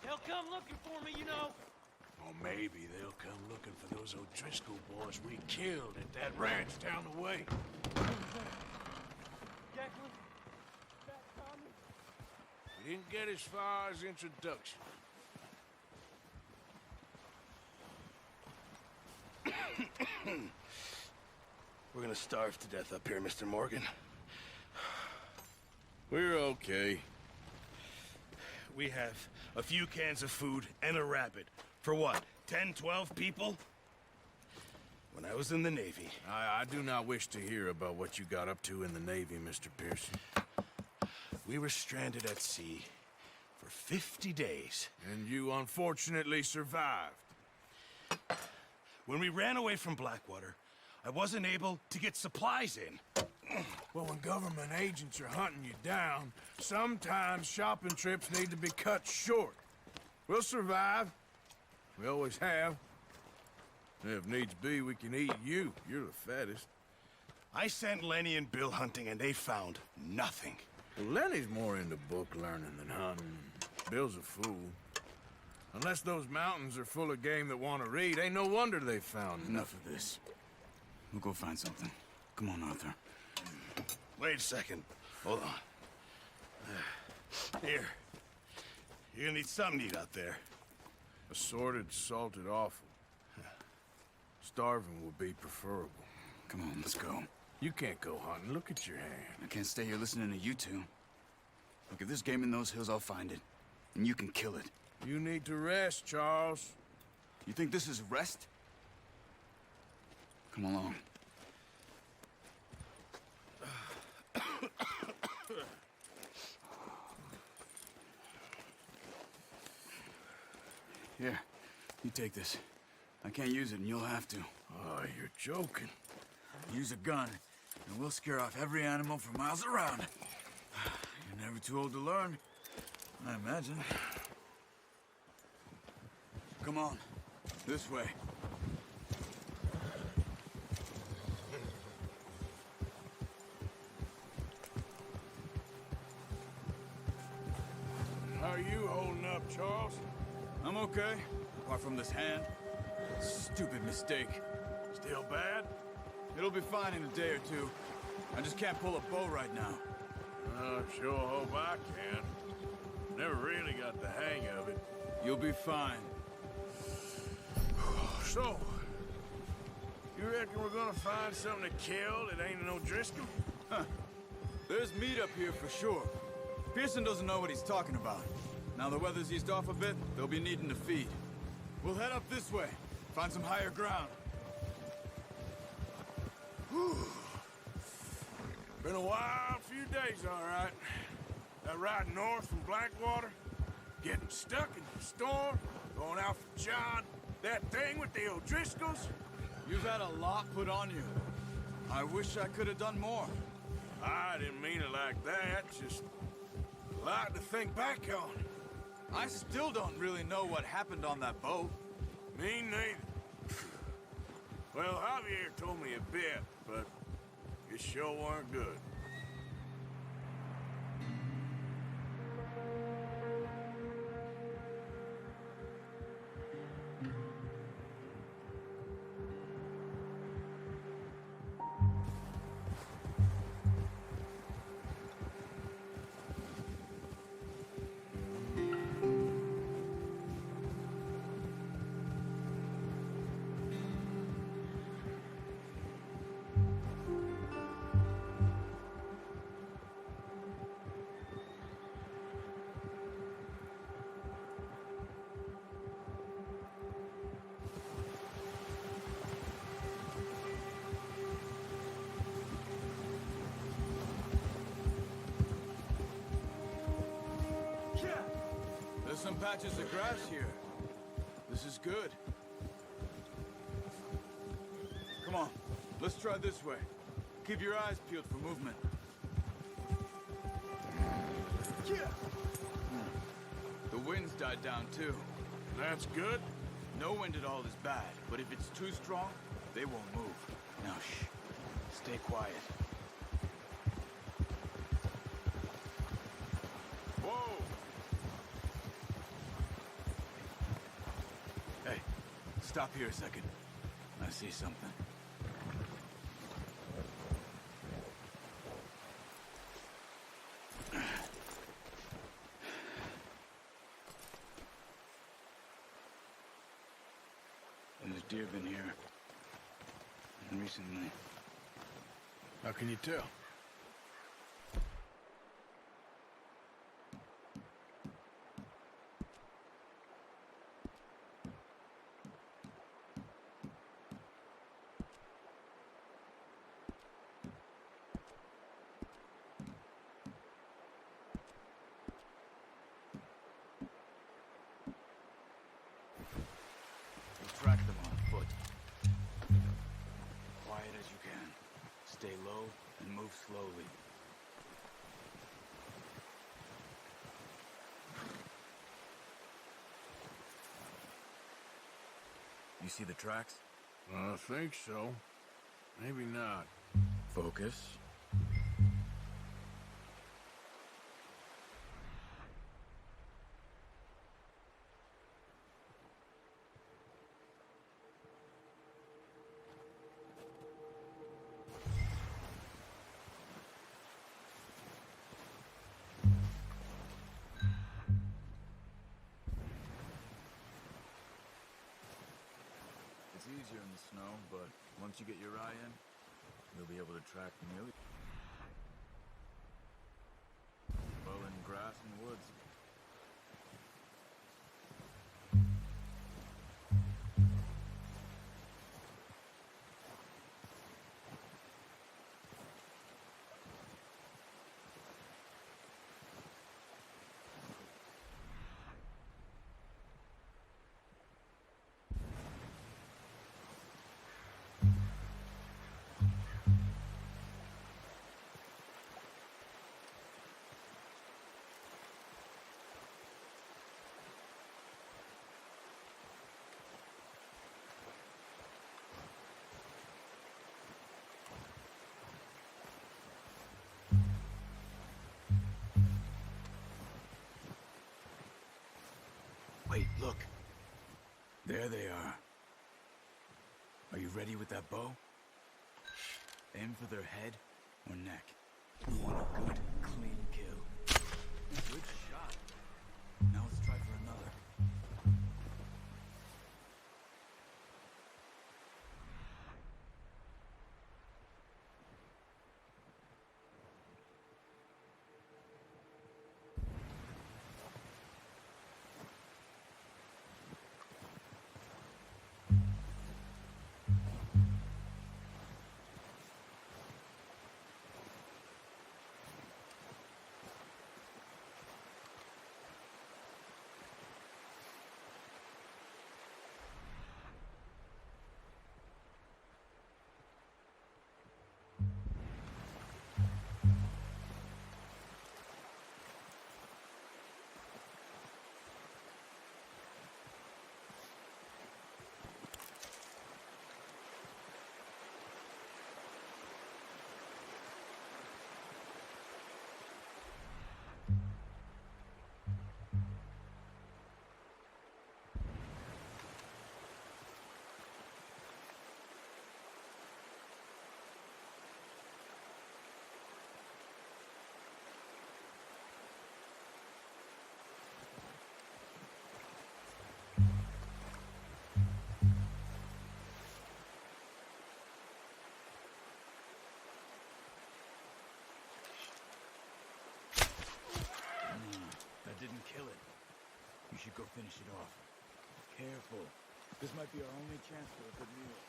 They'll come looking for me, you know. Or maybe they'll come looking for those O'Driscoll boys we killed at that ranch down the way. Declan? That Tommy? We didn't get as far as introduction. We're gonna starve to death up here, Mr. Morgan. We're okay. We have a few cans of food and a rabbit. For what, 10, 12 people? When I was in the Navy... I do not wish to hear about what you got up to in the Navy, Mr. Pearson. We were stranded at sea for 50 days. And you unfortunately survived. When we ran away from Blackwater, I wasn't able to get supplies in. Well, when government agents are hunting you down, sometimes shopping trips need to be cut short. We'll survive. We always have. If needs be, we can eat you. You're the fattest. I sent Lenny and Bill hunting, and they found nothing. Well, Lenny's more into book learning than hunting. Bill's a fool. Unless those mountains are full of game that want to read, ain't no wonder they found Enough of this. We'll go find something. Come on, Arthur. Wait a second. Hold on. Here. You're gonna need something to eat out there. Assorted, salted offal. Starving would be preferable. Come on, let's go. You can't go hunting. Look at your hand. I can't stay here listening to you two. Look, if there's game in those hills, I'll find it. And you can kill it. You need to rest, Charles. You think this is rest? Come along. Here, you take this. I can't use it, and you'll have to. Oh, you're joking. Use a gun, and we'll scare off every animal for miles around. You're never too old to learn, I imagine. Come on, this way. How are you holding up, Charles? I'm okay, apart from this hand. Stupid mistake. Still bad? It'll be fine in a day or two. I just can't pull a bow right now. I sure hope I can. Never really got the hang of it. You'll be fine. So, you reckon we're gonna find something to kill that ain't an O'Driscoll? Huh. There's meat up here for sure. Pearson doesn't know what he's talking about. Now the weather's eased off a bit, they'll be needing to feed. We'll head up this way, find some higher ground. Whew. Been a wild few days, all right. That ride north from Blackwater, getting stuck in the storm, going out for John, that thing with the O'Driscolls. You've had a lot put on you. I wish I could have done more. I didn't mean it like that, just a lot to think back on. I still don't really know what happened on that boat. Me neither. Well, Javier told me a bit, but it sure weren't good. There's some patches of grass here. This is good. Come on, let's try this way. Keep your eyes peeled for movement. The wind's died down too. That's good. No wind at all is bad, but if it's too strong, they won't move. Now shh, stay quiet. Whoa! Stop here a second. I see something. There's deer been here. Recently. How can you tell? Track them on foot. Quiet as you can. Stay low and move slowly. You see the tracks? I think so. Maybe not. Focus. It's easier in the snow, but once you get your eye in, you'll be able to track nearly well in grass and woods. Wait, look. There they are. Are you ready with that bow? Aim for their head or neck. You want a good, clean kill. Good shot. Now let's try for another. Didn't kill it. You should go finish it off. Careful. This might be our only chance for a good meal.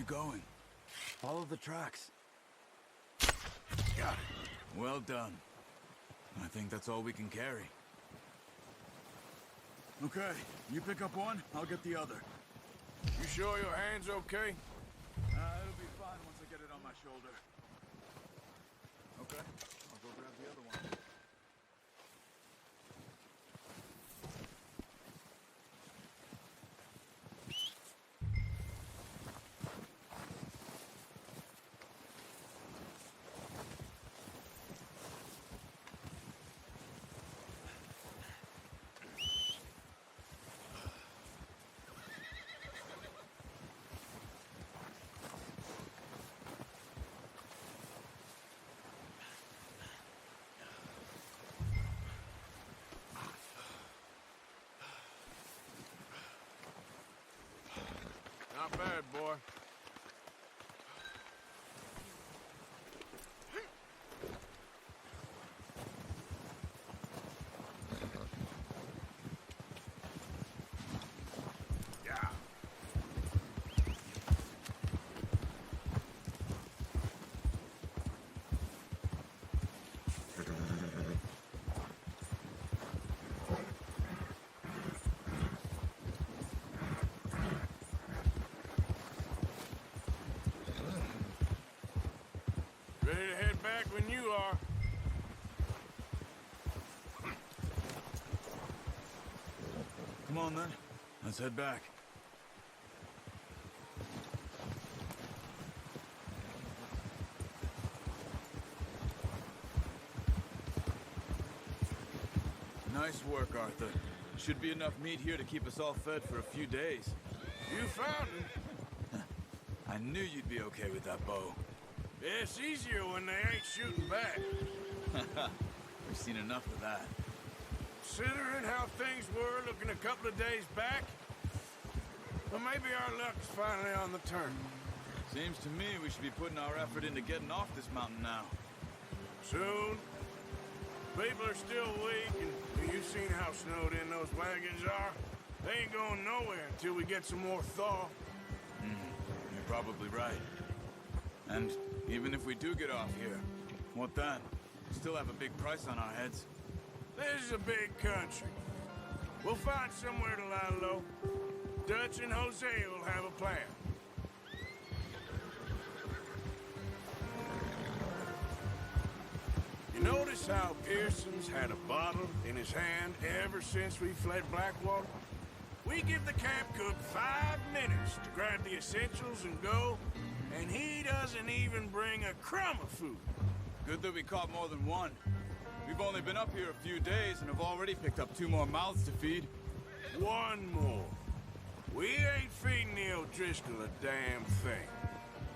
you going. Follow the tracks. Got it. Well done. I think that's all we can carry. Okay, you pick up one, I'll get the other. You sure your hand's okay? It'll be fine once I get it on my shoulder. Okay, I'll go grab the other one. Not bad, boy. Yeah. Ready to head back when you are. Come on then, let's head back. Nice work, Arthur. Should be enough meat here to keep us all fed for a few days. You found him. I knew you'd be okay with that bow. It's easier when they ain't shooting back. We've seen enough of that. Considering how things were looking a couple of days back, well, maybe our luck's finally on the turn. Seems to me we should be putting our effort into getting off this mountain now. Soon. People are still weak, and you've seen how snowed in those wagons are. They ain't going nowhere until we get some more thaw. You're probably right. And even if we do get off here, what then? We still have a big price on our heads. This is a big country. We'll find somewhere to lie low. Dutch and Jose will have a plan. You notice how Pearson's had a bottle in his hand ever since we fled Blackwater? We give the camp cook 5 minutes to grab the essentials and go, and he doesn't even bring a crumb of food. Good that we caught more than one. We've only been up here a few days and have already picked up 2 more mouths to feed. One more. We ain't feeding the O'Driscoll a damn thing.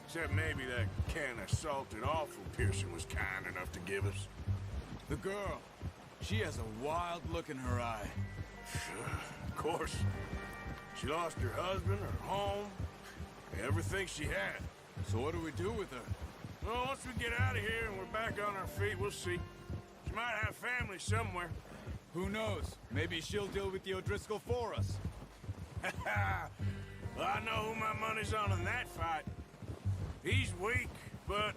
Except maybe that can of salted offal Pearson was kind enough to give us. The girl, she has a wild look in her eye. Of course. She lost her husband, her home, everything she had. So what do we do with her? Well, once we get out of here and we're back on our feet, we'll see. She might have family somewhere. Who knows? Maybe she'll deal with the O'Driscoll for us. Well, I know who my money's on in that fight. He's weak, but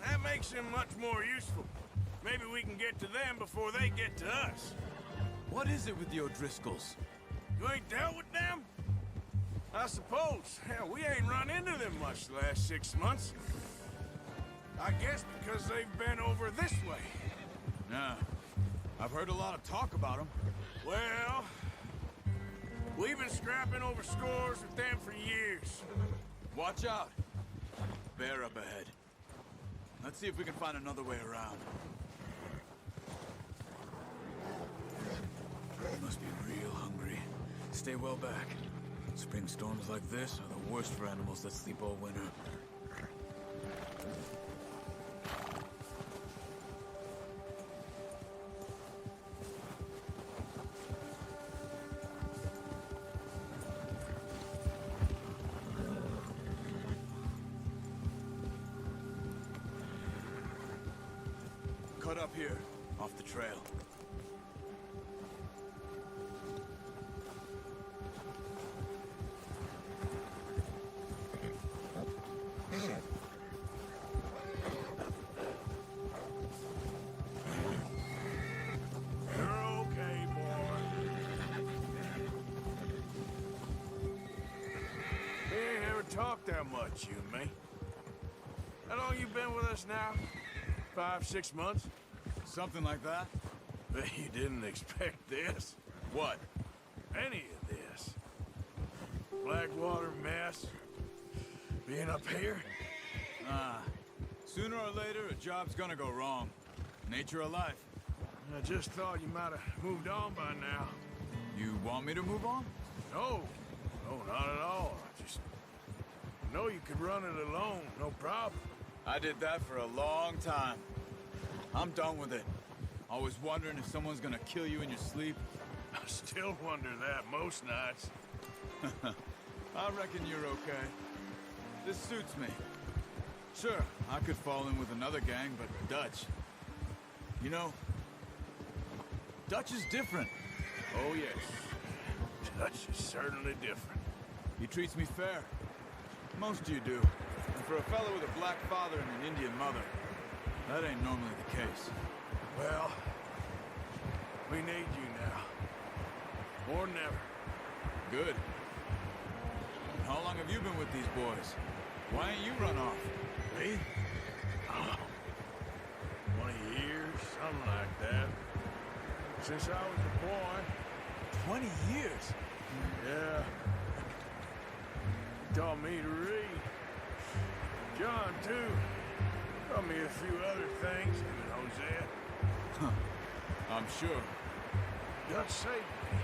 that makes him much more useful. Maybe we can get to them before they get to us. What is it with the O'Driscolls? You ain't dealt with them? I suppose. Hell, we ain't run into them much the last 6 months. I guess because they've been over this way. Nah. I've heard a lot of talk about them. Well, we've been scrapping over scores with them for years. Watch out. Bear up ahead. Let's see if we can find another way around. You must be real hungry. Stay well back. Spring storms like this are the worst for animals that sleep all winter. Cut up here, off the trail. much, you and me. How long you been with us now? 5, 6 months? Something like that? Bet you didn't expect this. What? Any of this. Blackwater mess. Being up here? Sooner or later, a job's gonna go wrong. Nature of life. I just thought you might have moved on by now. You want me to move on? No. No, not at all. I know you could run it alone, no problem. I did that for a long time. I'm done with it. Always wondering if someone's gonna kill you in your sleep. I still wonder that most nights. I reckon you're okay. This suits me. Sure, I could fall in with another gang, but Dutch... You know, Dutch is different. Oh, yes. Dutch is certainly different. He treats me fair. Most of you do. And for a fellow with a black father and an Indian mother, that ain't normally the case. Well, we need you now. More than ever. Good. And how long have you been with these boys? Why ain't you run off? Me? Oh, 20 years, something like that. Since I was a boy. 20 years? Yeah. He taught me to read. John, too. Taught me a few other things, him and Hosea. I'm sure. Dutch saved me.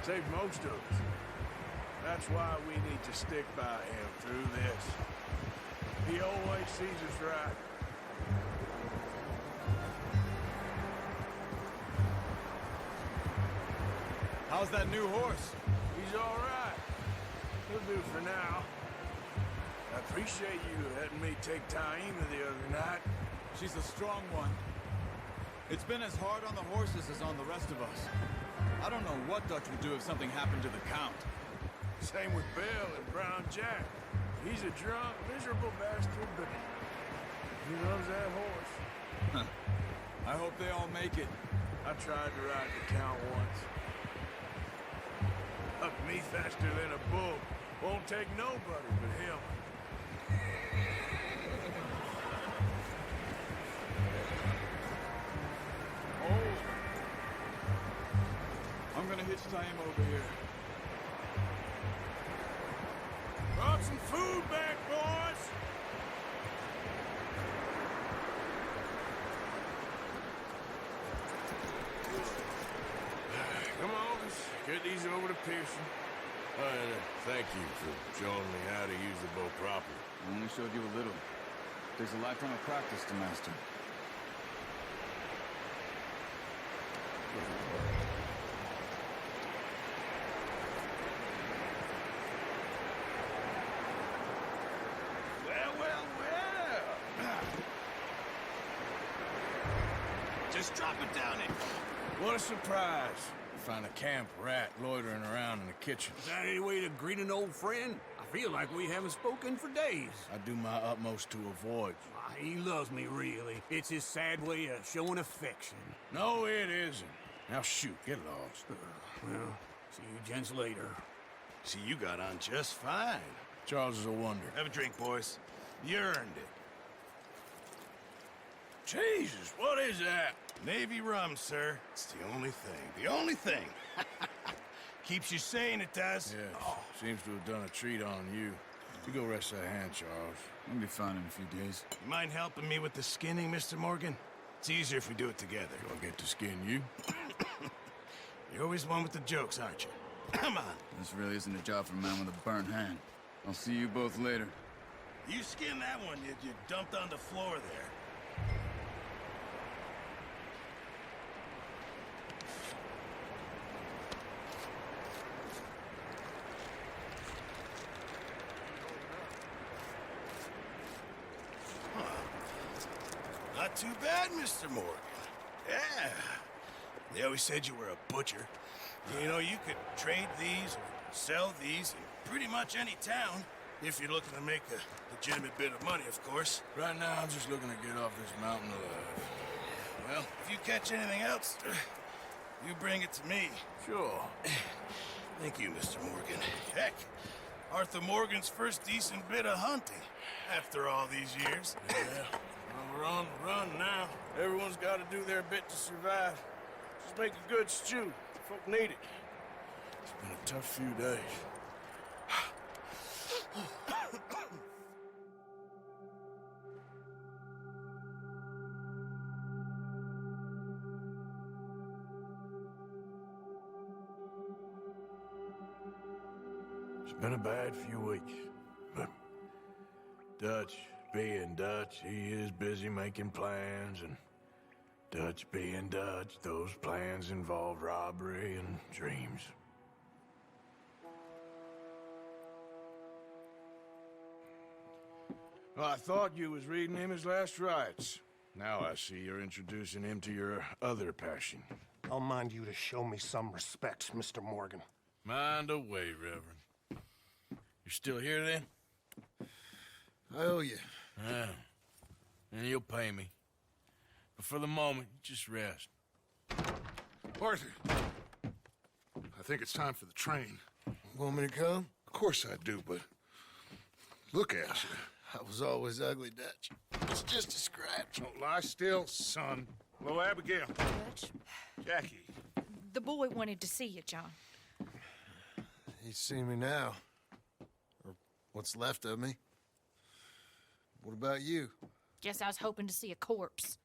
Saved most of us. That's why we need to stick by him through this. He always sees us right. How's that new horse? He's all right. He'll do for now. I appreciate you letting me take Taima the other night. She's a strong one. It's been as hard on the horses as on the rest of us. I don't know what Dutch would do if something happened to the Count. Same with Bill and Brown Jack. He's a drunk, miserable bastard, but he loves that horse. I hope they all make it. I tried to ride the Count once. Up me faster than a bull. Won't take nobody but him. Oh. I'm gonna hitch Taima over here. Brought some food back, boys! Come on, let's get these over to Pearson. Thank you for showing me how to use the bow properly. I only showed you a little. Takes a lifetime of practice to master. Well. Just drop it down in. What a surprise. Find a camp rat loitering around in the kitchen. Is that any way to greet an old friend? I feel like we haven't spoken for days. I do my utmost to avoid you. He loves me, really. It's his sad way of showing affection. No, it isn't. Now shoot, get lost. Well, see you gents later. See, you got on just fine. Charles is a wonder. Have a drink, boys. You earned it. Jesus, what is that? Navy rum, sir. It's the only thing. The only thing. Keeps you sane, it does. Yes, seems to have done a treat on you. You go rest that hand, Charles. I'll be fine in a few days. You mind helping me with the skinning, Mr. Morgan? It's easier if we do it together. Do I get to skin you? You're always one with the jokes, aren't you? Come on. This really isn't a job for a man with a burnt hand. I'll see you both later. You skinned that one you dumped on the floor there. Not too bad, Mr. Morgan. Yeah. They always said you were a butcher. You know, you could trade these or sell these in pretty much any town, if you're looking to make a legitimate bit of money, of course. Right now, I'm just looking to get off this mountain alive. Well, if you catch anything else, you bring it to me. Sure. Thank you, Mr. Morgan. Heck, Arthur Morgan's first decent bit of hunting after all these years. Yeah, well, we're on the run now. Everyone's got to do their bit to survive. Just make a good stew. Folk need it. It's been a tough few days. It's been a bad few weeks, but Dutch being Dutch, he is busy making plans, and Dutch being Dutch, those plans involve robbery and dreams. Well, I thought you was reading him his last rites. Now I see you're introducing him to your other passion. I'll mind you to show me some respect, Mr. Morgan. Mind away, Reverend. You still here, then? I owe you. Yeah. And you'll pay me. But for the moment, just rest. Arthur, I think it's time for the train. Want me to come? Of course I do, but look at you. I was always ugly, Dutch. It's just a scratch. Don't lie still, son. Hello, Abigail. Dutch, Jackie. the boy wanted to see you, John. He's seen me now. Or what's left of me. What about you? Guess I was hoping to see a corpse.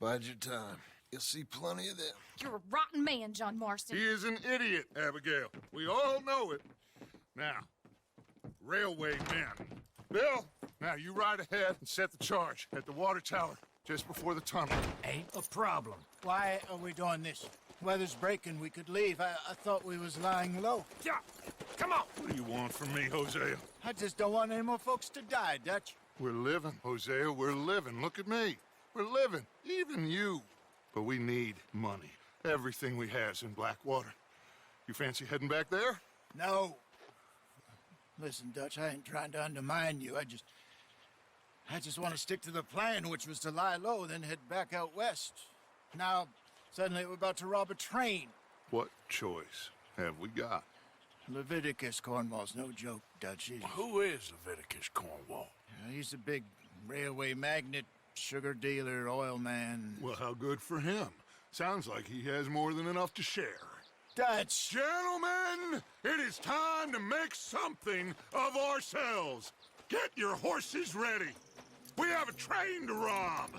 Bide your time. You'll see plenty of them. You're a rotten man, John Marston. He is an idiot, Abigail. We all know it. Now, railway men. Bill, now you ride ahead and set the charge at the water tower just before the tunnel. Ain't a problem. Why are we doing this? Weather's breaking. We could leave. I thought we was lying low. Yeah, come on. What do you want from me, Hosea? I just don't want any more folks to die, Dutch. We're living, Hosea. We're living. Look at me. We're living. Even you. But we need money. Everything we has in Blackwater. You fancy heading back there? No. Listen, Dutch, I ain't trying to undermine you. I just want to stick to the plan, which was to lie low, then head back out west. Now, suddenly we're about to rob a train. What choice have we got? Leviticus Cornwall's no joke, Dutch. Who is Leviticus Cornwall? He's a big railway magnate, sugar dealer, oil man. Well, how good for him. Sounds like he has more than enough to share. Dutch! Gentlemen, it is time to make something of ourselves. Get your horses ready. We have a train to rob.